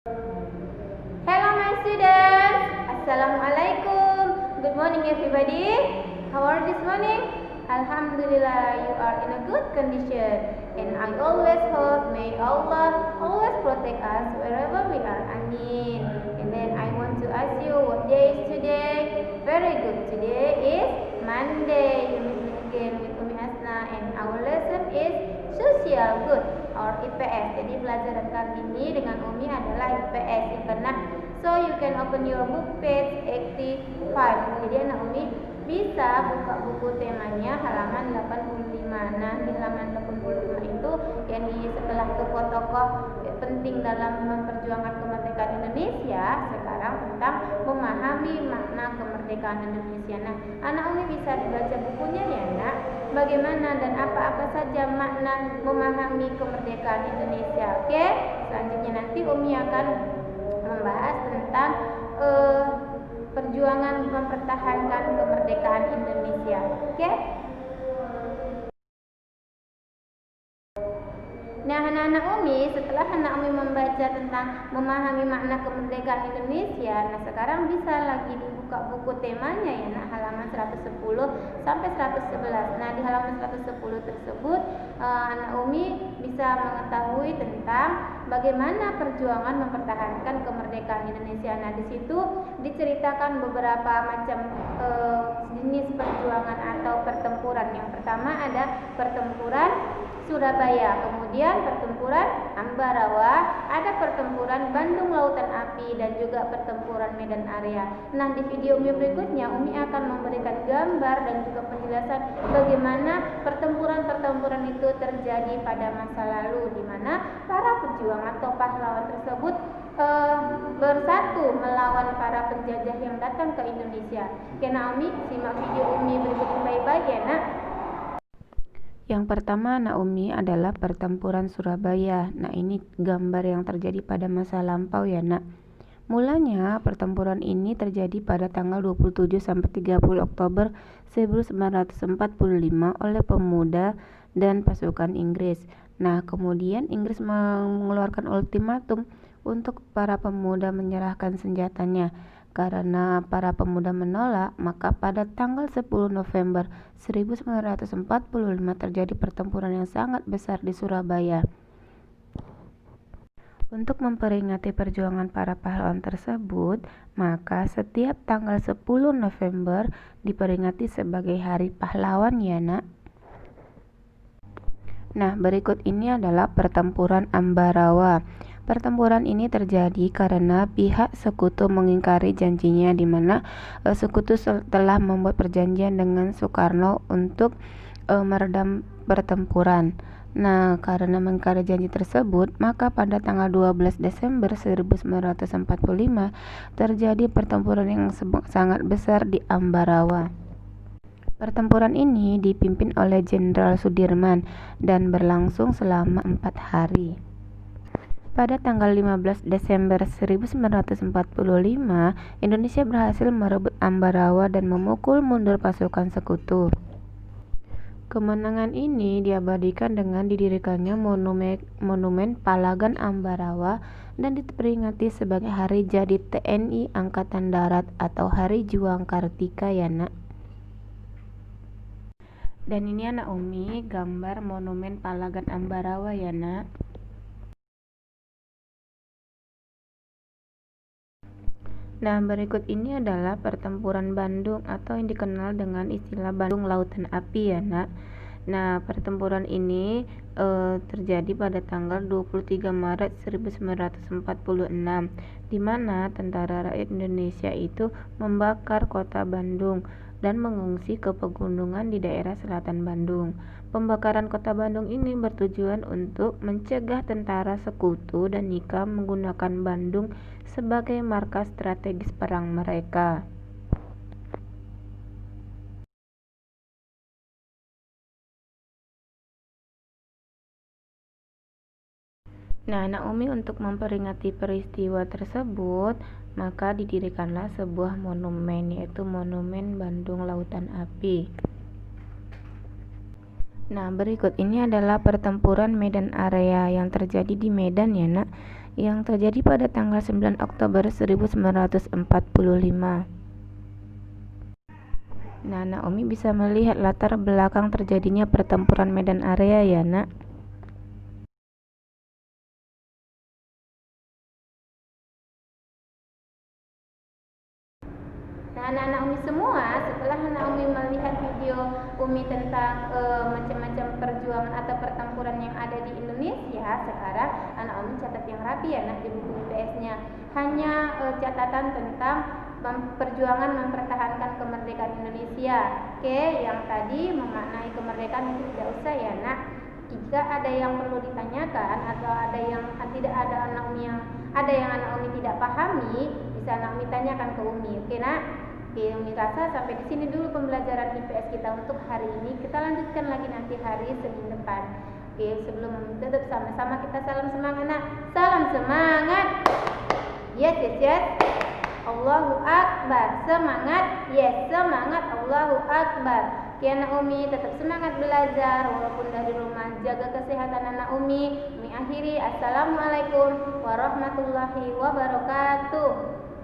Hello my students, Assalamualaikum. Good morning everybody. How are this morning? Alhamdulillah, you are in a good condition, and I always hope may Allah always protect us wherever we are. Amin. And then I want to ask you, what day is today? Very good. Today is Monday. You meet me again with Umi Asna, and our lesson is social good or IPS. Jadi pelajaran kali ini dengan Umi adalah IPS, Internet. So you can open your book page 85. Jadi anak Umi bisa buka buku temanya halaman 85. Nah, di halaman 85 itu yang setelah tokoh-tokoh penting dalam memperjuangkan kemerdekaan Indonesia, sekarang tentang memahami makna kemerdekaan Indonesia. Nah, anak Umi bisa dibaca bukunya ya, Nak. Bagaimana dan apa-apa saja makna memahami kemerdekaan Indonesia. Oke? Selanjutnya nanti Umi akan membahas tentang perjuangan mempertahankan kemerdekaan Indonesia. Oke? Nah, anak-anak Umi, setelah anak Umi membaca tentang memahami makna kemerdekaan Indonesia, nah sekarang bisa lagi dibuka buku temanya ya, nah halaman 110 sampai 111. Nah, di halaman 110 tersebut anak Umi bisa mengetahui tentang bagaimana perjuangan mempertahankan kemerdekaan Indonesia. Nah, di situ diceritakan beberapa macam jenis perjuangan atau pertempuran. Yang pertama ada pertempuran Surabaya, kemudian pertempuran Ambarawa, ada pertempuran Bandung Lautan Api, dan juga pertempuran Medan Area. Nah, di video Umi berikutnya Umi akan memberikan gambar dan juga penjelasan bagaimana pertempuran-pertempuran itu terjadi pada masa lalu, di mana para pejuang atau pahlawan tersebut bersatu melawan para penjajah yang datang ke Indonesia. Oke, nah Umi simak video Umi berikut ini baik-baik ya, Nak. Yang pertama anak Umi adalah pertempuran Surabaya. Nah, ini gambar yang terjadi pada masa lampau ya, Nak. Mulanya pertempuran ini terjadi pada tanggal 27 sampai 30 Oktober 1945 oleh pemuda dan pasukan Inggris. Nah, kemudian Inggris mengeluarkan ultimatum untuk para pemuda menyerahkan senjatanya. Karena para pemuda menolak, maka pada tanggal 10 November 1945 terjadi pertempuran yang sangat besar di Surabaya. Untuk memperingati perjuangan para pahlawan tersebut, maka setiap tanggal 10 November diperingati sebagai Hari Pahlawan ya, Nak. Nah, berikut ini adalah pertempuran Ambarawa. Pertempuran ini terjadi karena pihak sekutu mengingkari janjinya, di mana sekutu telah membuat perjanjian dengan Soekarno untuk meredam pertempuran. Nah, karena mengingkari janji tersebut, maka pada tanggal 12 Desember 1945 terjadi pertempuran yang sangat besar di Ambarawa. Pertempuran ini dipimpin oleh Jenderal Sudirman dan berlangsung selama 4 hari. Pada tanggal 15 Desember 1945, Indonesia berhasil merebut Ambarawa dan memukul mundur pasukan sekutu. Kemenangan ini diabadikan dengan didirikannya monumen Palagan Ambarawa dan diperingati sebagai Hari Jadi TNI Angkatan Darat atau Hari Juang Kartika ya, Nak. Dan ini anak Umi gambar monumen Palagan Ambarawa ya, Nak. Nah, berikut ini adalah pertempuran Bandung atau yang dikenal dengan istilah Bandung Lautan Api ya, Nak. Nah, pertempuran ini terjadi pada tanggal 23 Maret 1946, di mana tentara rakyat Indonesia itu membakar kota Bandung dan mengungsi ke pegunungan di daerah selatan Bandung. Pembakaran kota Bandung ini bertujuan untuk mencegah tentara sekutu dan nikam menggunakan Bandung sebagai markas strategis perang mereka. Nah, anak Umi untuk memperingati peristiwa tersebut, maka didirikanlah sebuah monumen, yaitu Monumen Bandung Lautan Api. Nah, berikut ini adalah pertempuran Medan Area yang terjadi di Medan ya, Nak. yang terjadi pada tanggal 9 Oktober 1945. Nah, Naomi bisa melihat latar belakang terjadinya pertempuran medan area ya, Nak. Nah, anak-anak Umi semua, setelah anak Umi melihat video Umi tentang macam-macam perjuangan atau pertempuran yang ada di Indonesia, sekarang anak Umi catat yang rapi ya, Nak, di buku IPS-nya. Hanya catatan tentang perjuangan mempertahankan kemerdekaan Indonesia. Oke, yang tadi memaknai kemerdekaan itu tidak usah ya, Nak. Jika ada yang perlu ditanyakan atau ada yang tidak ada anak Umi yang anak Umi tidak pahami, bisa anak Umi tanyakan ke Umi. Oke, Nak? Oke, Umi rasa sampai di sini dulu pembelajaran IPS kita untuk hari ini. Kita lanjutkan lagi nanti hari Senin depan. Oke, sebelum tutup sama-sama kita salam semangat, Nak. Salam semangat. Yes. Allahu Akbar. Semangat. Yes, semangat. Allahu Akbar. Oke, anak Umi tetap semangat belajar walaupun dari rumah. Jaga kesehatan anak Umi. Umi akhiri. Assalamualaikum warahmatullahi wabarakatuh.